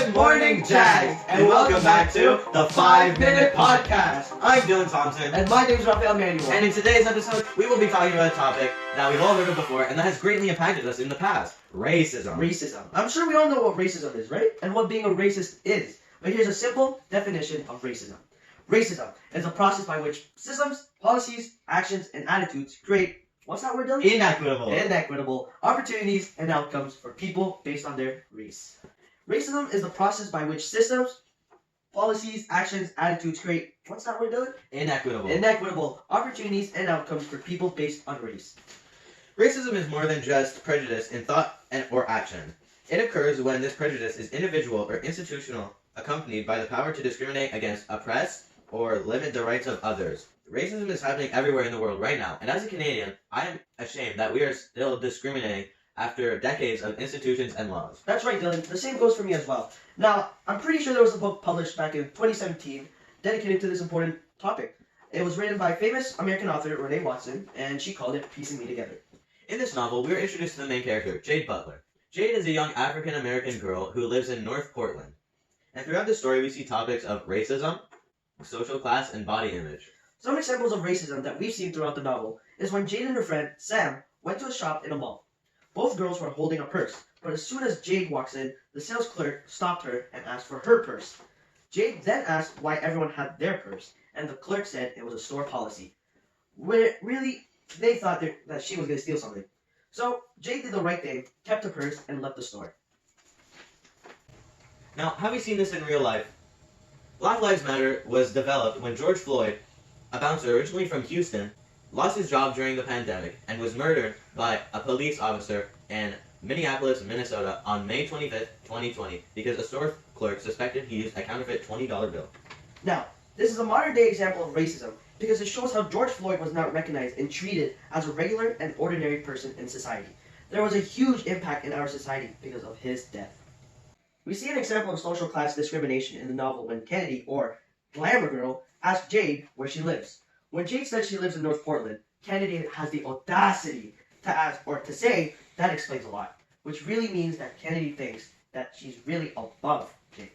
Good morning, Jags, and welcome back to the 5-Minute Podcast. I'm Dylan Thompson, And my name is Rafael Manuel. and in today's episode, we will be talking about a topic that we've all heard of before and that has greatly impacted us in the past: racism. Racism. I'm sure we all know what racism is, right? And what being a racist is. But here's a simple definition of racism. Racism is a process by which systems, policies, actions, and attitudes create, what's that word, Dylan? Inequitable opportunities and outcomes for people based on their race. Racism is the process by which systems, policies, actions, attitudes create, what's that word, Dylan? Inequitable opportunities and outcomes for people based on race. Racism is more than just prejudice in thought or action. It occurs when this prejudice is individual or institutional, accompanied by the power to discriminate against, oppress, or limit the rights of others. Racism is happening everywhere in the world right now, and as a Canadian, I am ashamed that we are still discriminating after decades of institutions and laws. That's right, Dylan. The same goes for me as well. Now, I'm pretty sure there was a book published back in 2017 dedicated to this important topic. It was written by famous American author Renee Watson, and she called it Piecing Me Together. In this novel, we are introduced to the main character, Jade Butler. Jade is a young African-American girl who lives in North Portland. And throughout the story, we see topics of racism, social class, and body image. Some examples of racism that we've seen throughout the novel is when Jade and her friend, Sam, went to a shop in a mall. Both girls were holding a purse, but as soon as Jade walks in, the sales clerk stopped her and asked for her purse. Jade then asked why everyone had their purse, and the clerk said it was a store policy. Where really, they thought that she was going to steal something. So, Jade did the right thing, kept the purse, and left the store. Now, have we seen this in real life? Black Lives Matter was developed when George Floyd, a bouncer originally from Houston, lost his job during the pandemic and was murdered by a police officer in Minneapolis, Minnesota on May 25th, 2020 because a store clerk suspected he used a counterfeit $20 bill. Now, this is a modern day example of racism because it shows how George Floyd was not recognized and treated as a regular and ordinary person in society. There was a huge impact in our society because of his death. We see an example of social class discrimination in the novel when Kennedy, or Glamour Girl, asked Jade where she lives. When Jade says she lives in North Portland, Kennedy has the audacity to ask or to say that explains a lot, which really means that Kennedy thinks that she's really above Jade.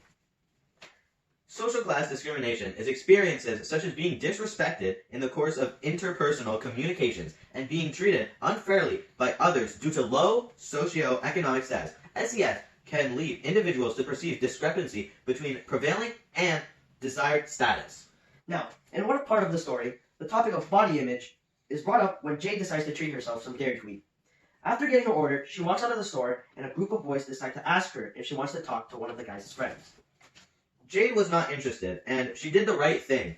Social class discrimination is experiences such as being disrespected in the course of interpersonal communications and being treated unfairly by others due to low socioeconomic status. SES can lead individuals to perceive discrepancy between prevailing and desired status. Now, in one part of the story, the topic of body image is brought up when Jade decides to treat herself some Dairy Queen. After getting her order, she walks out of the store and a group of boys decide to ask her if she wants to talk to one of the guys' friends. Jade was not interested, and she did the right thing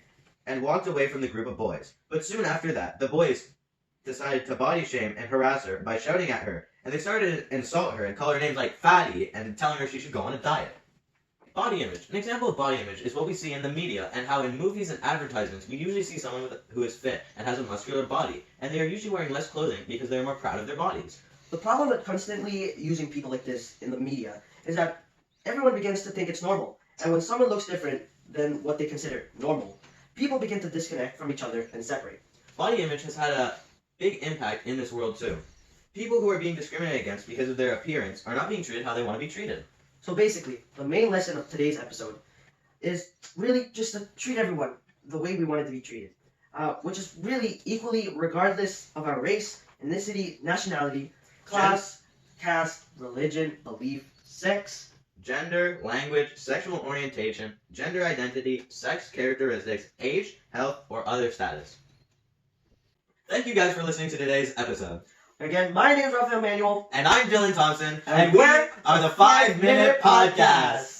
and walked away from the group of boys. But soon after that, the boys decided to body shame and harass her by shouting at her, and they started to insult her and call her names like fatty and telling her she should go on a diet. Body image. An example of body image is what we see in the media and how in movies and advertisements we usually see someone who is fit and has a muscular body, and they are usually wearing less clothing because they are more proud of their bodies. The problem with constantly using people like this in the media is that everyone begins to think it's normal, and when someone looks different than what they consider normal, people begin to disconnect from each other and separate. Body image has had a big impact in this world too. People who are being discriminated against because of their appearance are not being treated how they want to be treated. So basically, the main lesson of today's episode is really just to treat everyone the way we want it to be treated, which is really equally regardless of our race, ethnicity, nationality, class, caste, religion, belief, sex, gender, language, sexual orientation, gender identity, sex characteristics, age, health, or other status. Thank you guys for listening to today's episode. Again, my name is Rafael Manuel. And I'm Dylan Thompson. And we're the 5-Minute Podcast.